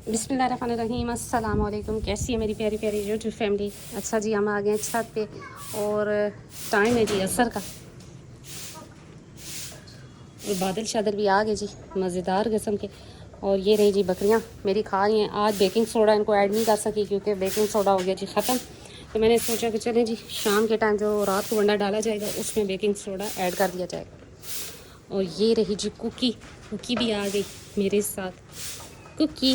बिस्मिल्लाहिर्रहमानिर्रहीम। अस्सलाम वालेकुम। कैसी है मेरी प्यारी प्यारी यूट्यूब फैमिली। अच्छा जी, हम आ गए हैं छत पे और टाइम है जी असर का और बादल शादल भी आ गए जी मज़ेदार किस्म के। और ये रही जी बकरियां मेरी खा रही हैं। आज बेकिंग सोडा इनको ऐड नहीं कर सकी क्योंकि बेकिंग सोडा हो गया जी ख़त्म। तो मैंने सोचा कि चलें जी शाम के टाइम जो रात को वंडा डाला जाएगा उसमें बेकिंग सोडा ऐड कर दिया जाएगा। और ये रही जी कुकी। कुकी भी आ गई मेरे साथ। कुकी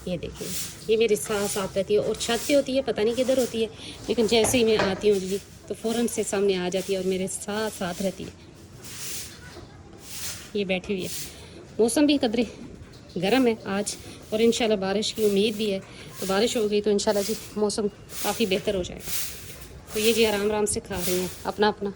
ये देखिए, ये मेरे साथ साथ रहती है और छत पे होती है, पता नहीं किधर होती है, लेकिन जैसे ही मैं आती हूँ जी तो फ़ौरन से सामने आ जाती है और मेरे साथ साथ रहती है। ये बैठी हुई है। मौसम भी कदरे गर्म है आज और इंशाल्लाह बारिश की उम्मीद भी है। तो बारिश हो गई तो इंशाल्लाह जी मौसम काफ़ी बेहतर हो जाएगा। तो ये जी आराम आराम से खा रही हैं अपना अपना।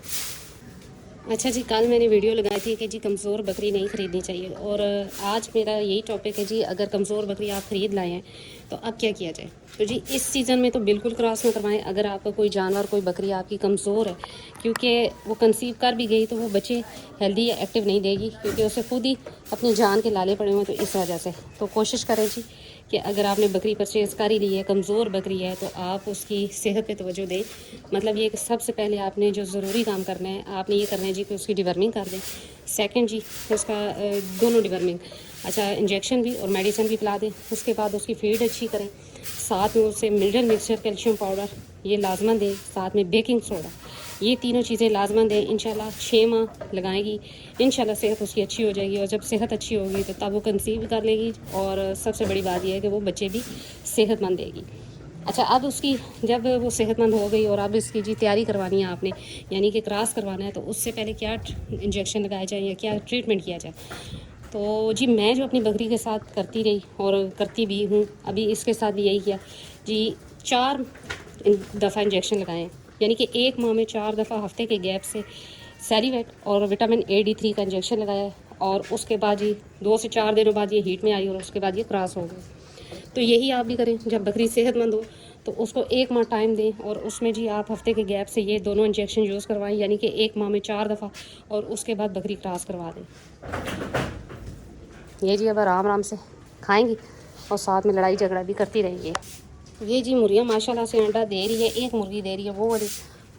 अच्छा जी, कल मैंने वीडियो लगाई थी कि जी कमज़ोर बकरी नहीं ख़रीदनी चाहिए और आज मेरा यही टॉपिक है जी, अगर कमज़ोर बकरी आप ख़रीद लाए हैं तो अब क्या किया जाए। तो जी इस सीज़न में तो बिल्कुल क्रॉस ना करवाएं। अगर आपका कोई जानवर कोई बकरी आपकी कमज़ोर है, क्योंकि वो कंसीव कर भी गई तो वो बच्चे हेल्दी या एक्टिव नहीं देगी, क्योंकि उसे खुद ही अपनी जान के लाले पड़े हुए। तो इस वजह से तो कोशिश करें जी कि अगर आपने बकरी परचेज़ कर ही ली है, कमज़ोर बकरी है, तो आप उसकी सेहत पे तवज्जो दें। मतलब ये कि सबसे पहले आपने जो ज़रूरी काम करना है, आपने ये करना है जी कि उसकी डिवर्मिंग कर दें। सेकंड जी उसका दोनों डिवर्मिंग, अच्छा इंजेक्शन भी और मेडिसिन भी पिला दें। उसके बाद उसकी फीड अच्छी करें, साथ में उसे मिनरल मिक्सचर, कैल्शियम पाउडर ये लाजमन दें, साथ में बेकिंग सोडा, ये तीनों चीज़ें लाजमन दें। इंशाल्लाह 6 माह लगाएगी, इंशाल्लाह सेहत उसकी अच्छी हो जाएगी। और जब सेहत अच्छी होगी तो तब वो कंसीव भी कर लेगी और सबसे बड़ी बात यह है कि वो बच्चे भी सेहतमंद देगी। अच्छा, अब उसकी जब वो सेहतमंद हो गई और अब इसकी जी तैयारी करवानी है आपने, यानी कि क्रॉस करवाना है, तो उससे पहले क्या इंजेक्शन लगाया जाए या क्या ट्रीटमेंट किया जाए। तो जी मैं जो अपनी बकरी के साथ करती रही और करती भी हूँ, अभी इसके साथ भी यही किया जी। 4 दफ़ा इंजेक्शन लगाएं, यानी कि 1 माह में 4 दफ़ा हफ्ते के गैप से सैरीवेट और विटामिन A D3 का इंजेक्शन लगाया है। और उसके बाद जी 2 से 4 दिनों बाद ये हीट में आई और उसके बाद ये क्रॉस हो गई। तो यही आप भी करें, जब बकरी सेहतमंद हो तो उसको 1 माह टाइम दें और उसमें जी आप हफ्ते के गैप से ये दोनों इंजेक्शन यूज़ करवाएं, यानी कि 1 माह में 4 दफ़ा, और उसके बाद बकरी क्रॉस करवा दें। ये जी अब आराम आराम से खाएंगी और साथ में लड़ाई झगड़ा भी करती रहेंगी। ये जी मुर्गियाँ माशाल्लाह से अंडा दे रही है, एक मुर्गी दे रही है वो वाली,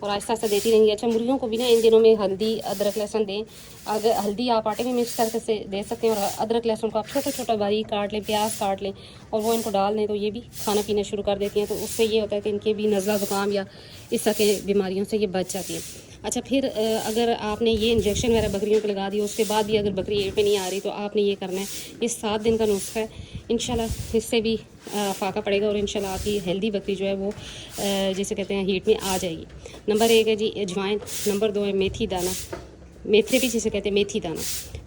और आहिस्ता आहिस्ता देती रहेंगी। अच्छा, मुर्गियों को भी ना इन दिनों में हल्दी अदरक लहसुन दें। अगर हल्दी आप आटे में मिक्स करके से दे सकते हैं और अदरक लहसुन को आप छोटा छोटा बारीक काट लें, प्याज काट लें और वो इनको डाल दें, तो ये भी खाना पीना शुरू कर देती हैं। तो उससे ये होता है कि इनके भी नज़ला ज़ुकाम या इस तरह के बीमारियों से ये बच जाती हैं। अच्छा, फिर अगर आपने ये इंजेक्शन वगैरह बकरियों को लगा दिया, उसके बाद भी अगर बकरी एड़ पे नहीं आ रही, तो आपने ये करना है, ये 7 दिन का नुस्खा है। इंशाल्लाह इससे भी फाका पड़ेगा और इंशाल्लाह आपकी हेल्दी बकरी जो है वो जिसे कहते हैं हीट में आ जाएगी। नंबर 1 है जी अजवाइन, नंबर 2 है मेथी दाना, मेथे भी जिसे कहते हैं मेथी दाना,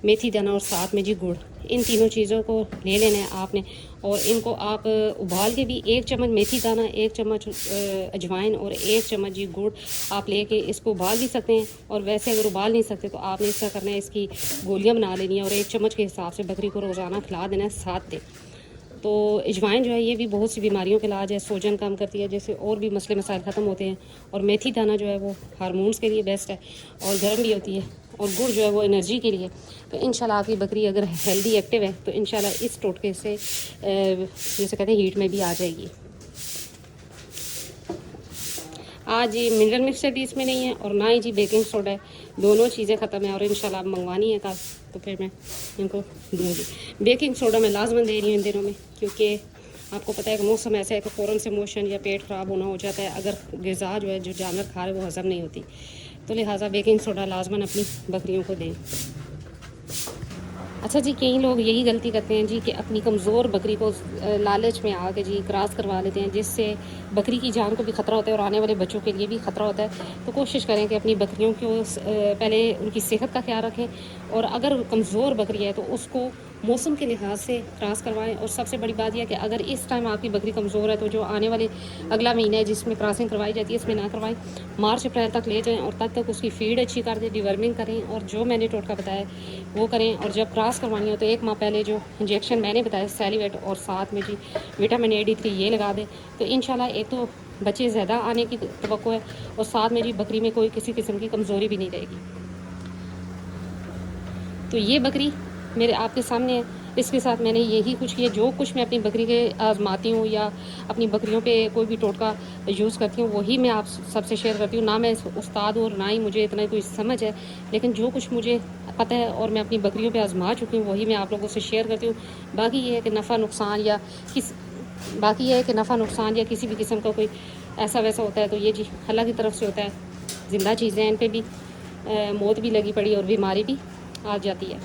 मेथी दाना और साथ में जी गुड़। इन तीनों चीज़ों को ले लेना है आपने और इनको आप उबाल के भी 1 चम्मच मेथी दाना, 1 चम्मच अजवाइन और 1 चम्मच जी गुड़ आप लेके इसको उबाल भी सकते हैं। और वैसे अगर उबाल नहीं सकते तो आपने इसका करना है, इसकी गोलियां बना लेनी है और 1 चम्मच के हिसाब से बकरी को रोज़ाना खिला देना है 7 दिन। तो अजवाइन जो है ये भी बहुत सी बीमारियों का इलाज है, सूजन कम करती है, जैसे और भी मसले मसाइल ख़त्म होते हैं। और मेथी दाना जो है वो हार्मोन्स के लिए बेस्ट है और गर्म भी होती है। और गुड़ जो है वो एनर्जी के लिए। तो इंशाल्लाह आपकी बकरी अगर हेल्दी एक्टिव है तो इंशाल्लाह इस टोटके से जैसे कहते हैं हीट में भी आ जाएगी। आज ये मिनरल मिक्सचर भी इसमें नहीं है और ना ही जी बेकिंग सोडा है, दोनों चीज़ें ख़त्म है। और इंशाल्लाह मंगवानी है कल तो फिर मैं इनको दूँगी। बेकिंग सोडा मैं लाजमन दे रही हूँ इन दिनों में, क्योंकि आपको पता है कि मौसम ऐसा है कि फ़ौरन से मोशन या पेट ख़राब होना हो जाता है अगर ग़िज़ा जो है जो जानवर खा रहे वो हज़म नहीं होती। तो लिहाजा बेकिंग सोडा लाजमन अपनी बकरियों को दें। अच्छा जी, कई लोग यही गलती करते हैं जी कि अपनी कमज़ोर बकरी को लालच में आके जी क्रॉस करवा लेते हैं, जिससे बकरी की जान को भी ख़तरा होता है और आने वाले बच्चों के लिए भी ख़तरा होता है। तो कोशिश करें कि अपनी बकरियों को पहले उनकी सेहत का ख्याल रखें और अगर कमज़ोर बकरी है तो उसको मौसम के लिहाज से क्रॉस करवाएं। और सबसे बड़ी बात यह है कि अगर इस टाइम आपकी बकरी कमज़ोर है तो जो आने वाले अगला महीना है जिसमें क्रॉसिंग करवाई जाती है इसमें ना करवाएं, मार्च अप्रैल तक ले जाएं और तब तक उसकी फीड अच्छी कर दें, डिवर्मिंग करें और जो मैंने टोटका बताया वो करें। और जब क्रॉस करवानी हो तो 1 माह पहले जो इंजेक्शन मैंने बताया सैलीवेट और साथ में जी विटामिन A D3 ये लगा दें। तो इंशाल्लाह एक तो बच्चे ज़्यादा आने की तवक्को है और साथ में जी बकरी में कोई किसी किस्म की कमज़ोरी भी नहीं रहेगी। तो ये बकरी मेरे आपके सामने है। इसके साथ मैंने यही कुछ किया, जो कुछ मैं अपनी बकरी के आजमाती हूँ या अपनी बकरियों पे कोई भी टोटका यूज़ करती हूँ वही मैं आप सबसे शेयर करती हूँ। ना मैं उस्ताद हूँ और ना ही मुझे इतना कोई समझ है, लेकिन जो कुछ मुझे पता है और मैं अपनी बकरियों पे आजमा चुकी हूँ वही मैं आप लोगों से शेयर करती हूँ। बाकी ये है कि नफ़ा नुकसान या किसी भी किस्म का कोई ऐसा वैसा होता है तो ये जी अल्लाह की तरफ से होता है। ज़िंदा चीज़ें हैं, इन पे भी मौत भी लगी पड़ी और बीमारी भी आ जाती है।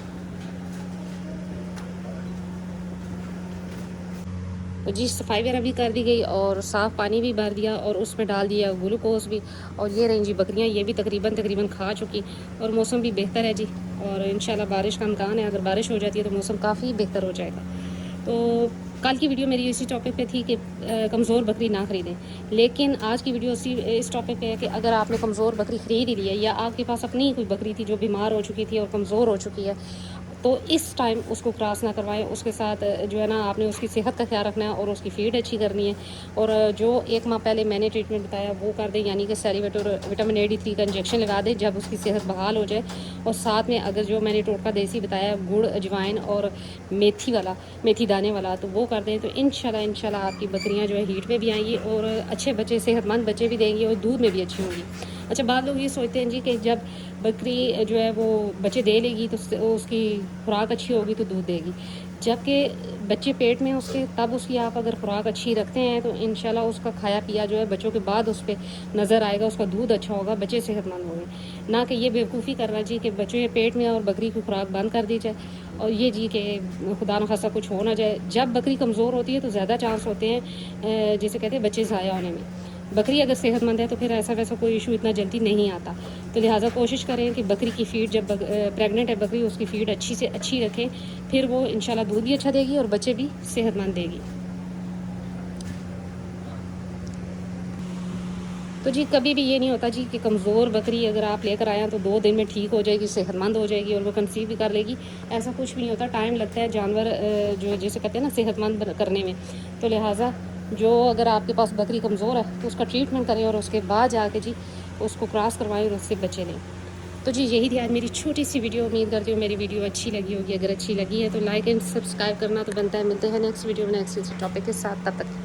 तो जी सफाई वगैरह भी कर दी गई और साफ़ पानी भी भर दिया और उसमें डाल दिया ग्लूकोज भी। और ये रही जी बकरियाँ, ये भी तकरीबन खा चुकी और मौसम भी बेहतर है जी। और इंशाल्लाह बारिश का इम्कान है, अगर बारिश हो जाती है तो मौसम काफ़ी बेहतर हो जाएगा। तो कल की वीडियो मेरी इसी टॉपिक पे थी कि कमज़ोर बकरी ना ख़रीदें, लेकिन आज की वीडियो इस टॉपिक पे है कि अगर आपने कमज़ोर बकरी ख़रीद ही ली है या आपके पास अपनी ही कोई बकरी थी जो बीमार हो चुकी थी और कमज़ोर हो चुकी है, तो इस टाइम उसको क्रॉस ना करवाएं। उसके साथ जो है ना आपने उसकी सेहत का ख्याल रखना है और उसकी फीड अच्छी करनी है। और जो 1 माह पहले मैंने ट्रीटमेंट बताया वो कर दें, यानी कि सेलिवेट और विटामिन AD3 का इंजेक्शन लगा दें जब उसकी सेहत बहाल हो जाए। और साथ में अगर जो मैंने टोटका देसी बताया गुड़, अजवाइन और मेथी दाने वाला, तो वो कर दें। तो इंशाल्लाह आपकी बकरियाँ जो है हीट में भी आएंगी और अच्छे बच्चे, सेहतमंद बच्चे भी देंगी और दूध में भी अच्छी होंगी। अच्छा, बाद लोग ये सोचते हैं जी कि जब बकरी जो है वो बच्चे दे लेगी तो उसकी खुराक अच्छी होगी तो दूध देगी, जबकि बच्चे पेट में उसके तब उसकी आप अगर खुराक अच्छी रखते हैं तो इंशाल्लाह उसका खाया पिया जो है बच्चों के बाद उस पर नज़र आएगा, उसका दूध अच्छा होगा, बच्चे सेहतमंद होंगे। ना कि ये बेवकूफ़ी करना जी कि बच्चों के पेट में और बकरी की खुराक बंद कर दी जाए और ये जी कि खुदा न खासा कुछ हो ना जाए। जब बकरी कमज़ोर होती है तो ज़्यादा चांस होते हैं जिसे कहते हैं बच्चे ज़ाया होने में। बकरी अगर सेहतमंद है तो फिर ऐसा वैसा कोई इशू इतना जल्दी नहीं आता। तो लिहाजा कोशिश करें कि बकरी की फ़ीड जब प्रेग्नेंट है बकरी, उसकी फ़ीड अच्छी से अच्छी रखें, फिर वो इंशाल्लाह दूध भी अच्छा देगी और बच्चे भी सेहतमंद देगी। तो जी कभी भी ये नहीं होता जी कि कमज़ोर बकरी अगर आप लेकर आया तो 2 दिन में ठीक हो जाएगी, सेहतमंद हो जाएगी और वो कंसीव भी कर लेगी, ऐसा कुछ भी नहीं होता। टाइम लगता है जानवर जो जिसे कहते हैं ना सेहतमंद करने में। तो लिहाजा जो अगर आपके पास बकरी कमज़ोर है तो उसका ट्रीटमेंट करें और उसके बाद जाके जी उसको क्रॉस करवाएं और उससे बच्चे लें। तो जी यही थी आज मेरी छोटी सी वीडियो। उम्मीद करती हूँ मेरी वीडियो अच्छी लगी होगी। अगर अच्छी लगी है तो लाइक एंड सब्सक्राइब करना तो बनता है। मिलते हैं नेक्स्ट वीडियो में नेक्स्ट टॉपिक के साथ, तब तक